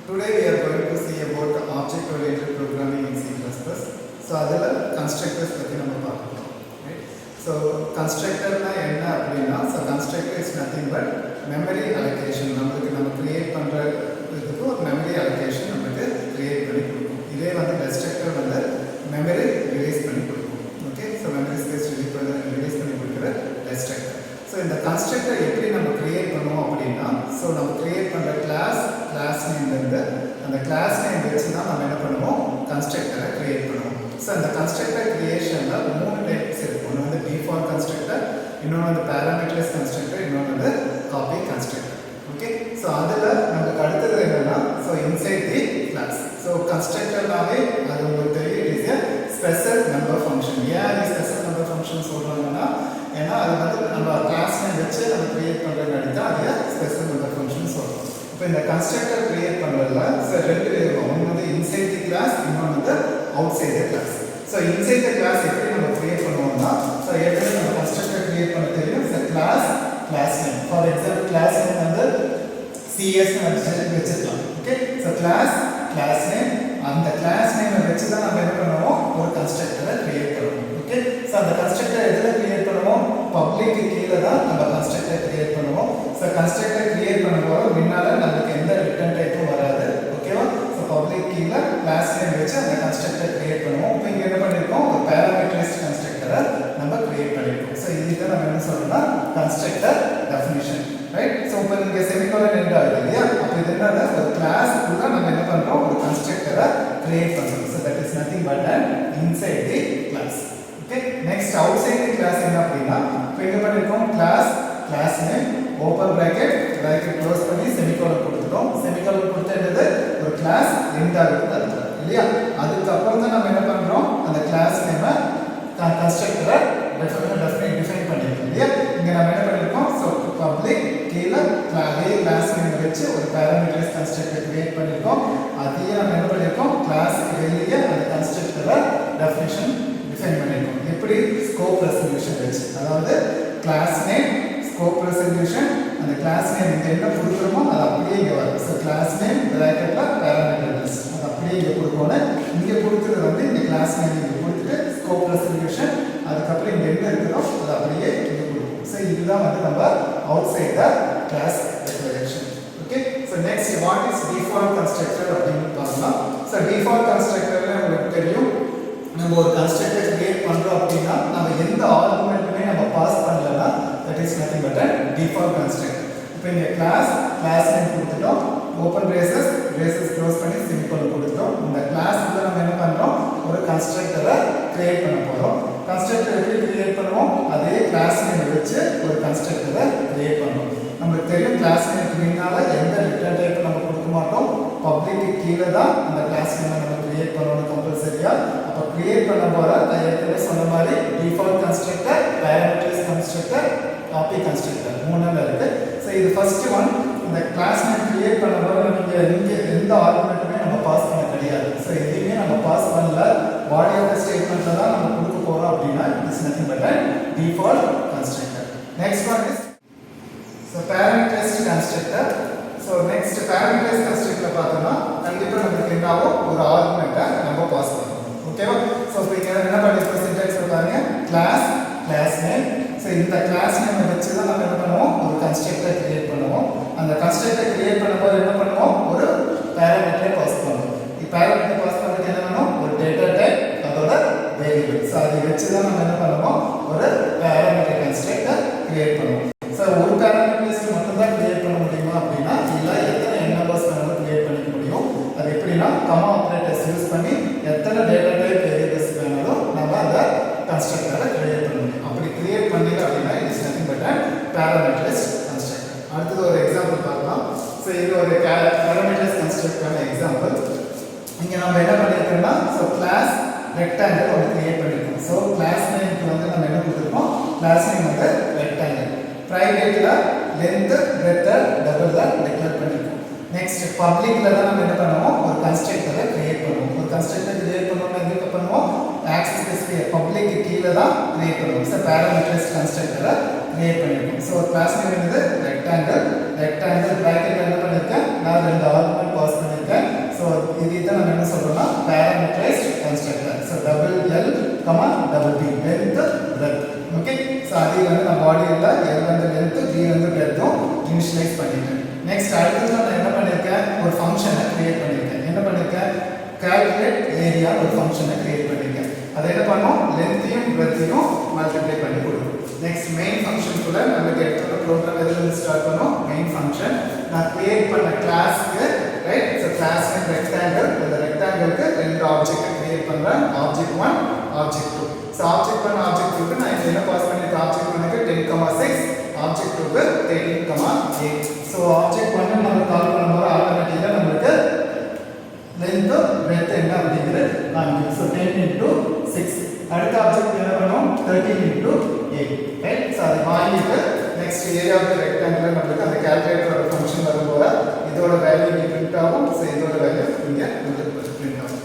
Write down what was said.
Today we are going to see about object-oriented programming in C++. So அதில் constructors பற்றி நம்ம பார்க்கலாம். Right? So constructor na என்ன அப்படின்னா so constructor is nothing but memory allocation. நம்ம create பண்றதுக்கு ஒரு memory allocation நமக்கு create பண்ணி கொடுக்கும். இதே வந்து destructor வந்து memory release பண்ணி கொடுக்கும். Okay? So memory space release பண்ணி கொடுக்கிற destructor. So இந்த constructor எப்படி நம்ம create பண்ணுவோம் அப்படின்னா so நம்ம create பண்ற class name இருந்து அந்த class name வச்சு தான் நம்ம என்ன பண்ணுவோம் constructor create பண்ணுவோம். So அந்த constructor creationல மூணு டைப்ஸ் இருக்கு. ஒன்னு வந்து default constructor, இன்னொன்னு வந்து parameterized constructor, இன்னொன்னு வந்து copy constructor. Okay? So அதுல நமக்கு அடுத்தது என்னன்னா so inside the class. So constructorனாவே அது உங்களுக்கு தெரியும் it is a special number function. ஏன் special number function சொல்றாங்கன்னா ஏன்னா அது வந்து நம்ம கிளாஸ் நேம் வச்சு நம்ம கிரியேட் பண்றதுனால தான் அது ஸ்பெஷல் நம்பர் ஃபங்க்ஷன் சொல்றோம். இப்போ இந்த கன்ஸ்ட்ரக்டர் கிரியேட் பண்றதுல ரெண்டு இருக்கும். ஒன்று வந்து இன்சைட் தி கிளாஸ், இன்னொன்று வந்து outside the class. So inside the class எப்படி நம்ம கிரியேட் பண்ணுவோம்னா ஸோ எப்படி நம்ம கன்ஸ்ட்ரக்டர் கிரியேட் பண்ண தெரியும் class name. For example class name வந்து CS வச்சிருக்கலாம். ஓகே, ஸோ கிளாஸ் நேம் அந்த கிளாஸ் நேமை வச்சு தான் நம்ம என்ன பண்ணுவோம் ஒரு கன்ஸ்ட்ரக்டரை கிரியேட் பண்ணுவோம். ஓகே, ஸோ அந்த கன்ஸ்ட்ரக்டர் எதில் கிரியேட் பண்ணுவோம் பப்ளிக்கு கீழே தான் நம்ம கன்ஸ்ட்ரக்டர் கிரியேட் பண்ணுவோம். ஸோ கன்ஸ்ட்ரக்டர் கிரியேட் பண்ணும்போது முன்னால நமக்கு எந்த ரிட்டர்ன் டைப்பும் வராது. ஓகேவா? ஸோ பப்ளிக் கீழே கிளாஸ் நேம் வச்சு அந்த கன்ஸ்ட்ரக்டர் கிரியேட் பண்ணுவோம். இப்போ இங்கே என்ன பண்ணியிருக்கோம் ஒரு பேராமீட்டரைஸ்ட் கன்ஸ்ட்ரக்டரை நம்ம கிரியேட் பண்ணியிருக்கோம். ஸோ இதுக்கு நம்ம என்ன சொல்லணும்னா கன்ஸ்ட்ரக்டர் டெஃபினிஷன். ரைட்? ஸோ இப்போ இங்கே செமிகோலன் எண்ட் ஆகுது இல்லையா? அப்போ இது என்னன்னா ஒரு கிளாஸுக்குள்ள நம்ம என்ன பண்ணுறோம் ஒரு கன்ஸ்ட்ரக்டரை கிரியேட் பண்ணுறோம். So that is nothing but and inside the class. Okay, next outside the class என்ன அப்படின்னா இப்போ என்ன பண்ணிருக்கோம் class name open bracket close பண்ணி செமிகோலன் கொடுத்துட்டோம். செமிகோலன் கொடுத்தது ஒரு கிளாஸ் எண்ட் ஆகுது அர்த்தம் இல்லையா? அதுக்கு அப்புறம் தான் நம்ம என்ன பண்றோம் அந்த கிளாஸ் நேமை கன்ஸ்ட்ரக்டரை டிஃபைன் பண்ணிருக்கோம் இல்லையா? இங்க நம்ம என்ன பண்ணிருக்கோம் ஸோ பப்ளிக் கீழே அதே கிளாஸ் நேம் வச்சு ஒரு பேராமீட்டரைஸ்ட் கன்ஸ்ட்ரக்டர் கிரியேட் பண்ணிருக்கோம். அதையே நம்ம என்ன பண்ணிருக்கோம் கிளாஸுக்கு வெளியே அந்த கன்ஸ்ட்ரக்டரை டெஃபினிஷன் டிஃபைன் பண்ணிருக்கோம். எப்படி ஸ்கோப் ரெசல்யூஷன் வச்சு, அதாவது கிளாஸ் நேம் ஸ்கோப் ரெசல்யூஷன் அந்த கிளாஸ் நேம் இங்க என்ன கொடுக்குறோமோ அது அப்படியே இங்க வரும். ஸோ கிளாஸ் நேம் பிராக்கெட்ல பேராமீட்டர் லிஸ்ட் அது அப்படியே இங்க கொடுக்கணும். இங்க கொடுக்குறது வந்து இந்த கிளாஸ் நேம் இங்க கொடுத்துட்டு ஸ்கோப் ரெசல்யூஷன் அதுக்கப்புறம் இங்க என்ன இருக்குதோ அது அப்படியே இங்க கொடுக்கும். ஸோ இதுதான் வந்து நம்ம outside the class declaration. Okay, so next what is default constructor அப்படின்னு பார்க்கலாம். ஸோ டிஃபால்ட் கன்ஸ்ட்ரக்டர்ல உங்களுக்கு தெரியும் நம்ம ஒரு கன்ஸ்ட்ரக்டர் கிரியேட் பண்றோம் அப்படின்னா நம்ம எந்த ஆர்குமெண்ட்டுமே நம்ம பாஸ் பண்ணலனா that is nothing but default constructor. இப்போ இங்க கிளாஸ் நேம் கொடுத்துட்டோம், ஓபன் பிரேசஸ் க்ளோஸ் பண்ணி செமிகோலன் கொடுத்துட்டோம். இந்த கிளாஸ்ல நம்ம என்ன பண்றோம் ஒரு கன்ஸ்ட்ரக்டரை கிரியேட் பண்ண போறோம். கன்ஸ்ட்ரக்டர் எப்படி கிரியேட் பண்ணுவோம் அதே கிளாஸ் நேம் வச்சு ஒரு கன்ஸ்ட்ரக்டரை கிரியேட் பண்ணுவோம். நமக்கு தெரியும் கிளாஸ் நேமுக்கு முன்னால எந்த ரிட்டர்ன் டைப் நம்ம கொடுக்க மாட்டோம். பப்ளிக்கு கீழே தான் அந்த கிளாஸ் நேமை நம்ம கிரியேட் பண்ணணும் கம்பல்சரியா. அப்போ கிரியேட் பண்ண போற நான் ஏற்கனவே சொன்ன மாதிரி default constructor, parameterized constructor, copy constructor மூணுல இருக்கு. ஸோ இது ஃபர்ஸ்ட் ஒன். இந்த கிளாஸ் நேம் கிரியேட் பண்ண போற இங்க எந்த ஆர்குமெண்ட்டுமே நம்ம பாஸ் பண்ண கிடையாது. ஸோ எதையுமே நம்ம பாஸ் பண்ணல, பாடி ஆஃப் த ஸ்டேட்மெண்ட்ல தான் நம்ம கொடுக்க போறோம் அப்படின்னா it is nothing but default constructor. Next one is so parameterized constructor. So next parameterized constructor பார்த்தோம்னா கண்டிப்பாக நமக்கு என்ன ஆகும் ஒரு ஆர்குமெண்ட்டை நம்ம பாஸ் பண்ணுவோம். ஓகேவா? ஸோ இப்போ இங்கே என்ன பண்ணிருக்கோம் சின்டாக்ஸ் பாருங்க கிளாஸ் நேம். ஸோ இந்த கிளாஸ் நேமை வச்சு தான் நம்ம என்ன பண்ணுவோம் ஒரு கன்ஸ்ட்ரக்டர் கிரியேட் பண்ணுவோம். அந்த கன்ஸ்ட்ரக்டர் கிரியேட் பண்ணும்போது என்ன பண்ணுவோம் ஒரு பேராமீட்டரை பாஸ் பண்ணுவோம். பேராமீட்டர் பாஸ் பண்ணுறதுக்கு என்ன பண்ணுவோம் ஒரு டேட்டா டைப் அதோட வேரியபிள். ஸோ அதை வச்சு தான் நம்ம என்ன பண்ணுவோம் ஒரு பேராமீட்டர் கன்ஸ்ட்ரக்டர் கிரியேட் பண்ணுவோம். ஸோ ஒரு பேராமீட்டர்ஸ் மட்டும் தான் கிரியேட் பண்ண முடியுமா அப்படின்னா இல்லை, எத்தனை n நம்பர்ஸ் வேணாலும் கிரியேட் பண்ணிக்க முடியும். அது எப்படின்னா கமா ஆபரேட்டர்ஸ் யூஸ் பண்ணி எத்தனை டேட்டா டைப் வேரியபிள்ஸ் வேணாலும் நம்ம அந்த கன்ஸ்ட்ரக்டரை கிரியேட் பண்ண முடியும். அப்படி கிரியேட் பண்ணீங்க அப்படின்னா it is nothing but parameterized constructor. அடுத்தது ஒரு எக்ஸாம்பிள் பார்க்கலாம். ஸோ இது ஒரு பேராமீட்டரைஸ்ட் கன்ஸ்ட்ரக்டரான எக்ஸாம்பிள். இங்க நம்ம என்ன பண்ணிருக்கோம்னா ஸோ கிளாஸ் ரெக்டாங்கிள் ஒன்று கிரியேட் பண்ணிருக்கோம். ஸோ கிளாஸ் நேமுக்கு வந்து நம்ம என்ன கொடுத்துருக்கோம் கிளாஸ் நேம் வந்து ரெக்டாங்கிள். பிரைவேட்ல லென்த் பிரெத் டபுள் தான் டிக்ளேர் பண்ணிருக்கோம். நெக்ஸ்ட் பப்ளிக்ல தான் நம்ம என்ன பண்ணுவோம் ஒரு கன்ஸ்ட்ரக்டரை கிரியேட் பண்ணுவோம். ஒரு கன்ஸ்ட்ரக்டர் கிரியேட் பண்ணோம்னா எங்க பண்ணுவோம் ஆக்சஸ் ஸ்பெசிஃபையர் பப்ளிக் கீழே தான் கிரியேட் பண்ணுவோம். ஸோ பேராமீட்டரைஸ்ட் கன்ஸ்ட்ரக்டரை கிரியேட் பண்ணிருக்கோம். ஸோ கிளாஸ் நேம் வந்து ரெக்டாங்கிள் பிராக்கெட்ல என்ன பண்ணிருக்கேன் நான் ரெண்டு ஆர்குமெண்ட் பாஸ் பண்ணிருக்கேன். double L, double B, length, breadth. Okay, so அதே வந்து நம்ம பாடியில L வந்து length, B வந்து breadth இனிஷியலைஸ் பண்ணிட்டேன். நெக்ஸ்ட் அடுத்து நான் என்ன பண்ணிருக்கேன், ஒரு ஃபங்க்ஷனை கிரியேட் பண்ணிருக்கேன். என்ன பண்ணிருக்கேன், calculate area ஒரு ஃபங்க்ஷனை கிரியேட் பண்ணிருக்கேன். அதை என்ன பண்ணோம், லென்த்தையும் பிரெத்தையும் மல்டிப்ளை பண்ணி கொடுக்கும். நெக்ஸ்ட் மெயின் ஃபங்க்ஷன் கூட நமக்கு எடுத்த ப்ரோக்ராம் எதுல ஸ்டார்ட் பண்ணோம், மெயின் ஃபங்க்ஷன். நான் கிரியேட் பண்ண கிளாஸ்க்கு ரைட், ஸோ கிளாஸ் ரெக்டாங்கிள், இந்த ரெக்டாங்கிளுக்கு ரெண்டு ஆப்ஜெக்ட் கிரியேட் பண்றேன், object 1 object 2. So object 1 object 2க்கு நான் என்ன பாஸ் பண்ணிருக்கேன், ஆப்ஜெக்ட் 1க்கு 10,6, ஆப்ஜெக்ட் 2க்கு 13,8. ஸோ ஆப்ஜெக்ட் 1 நம்ம கால் பண்ணும்போது ஆட்டோமேட்டிக்கா நமக்கு length breadth என்ன அப்படிங்கிறது காமிக்கும். So 10 into 6. அடுத்த ஆப்ஜெக்ட் என்ன பண்ணுவோம், 13 into 8. ரைட், ஸோ அது வாங்கிட்டு next area of the rectangle நமக்கு அந்த கால்குலேட்டரோட ஃபங்க்ஷன் வரும்போது இதோட வேல்யூ இங்கே பிரிண்ட் ஆகும். ஸோ இதோட வேல்யூ இங்கே நமக்கு பிரிண்ட் ஆகும்.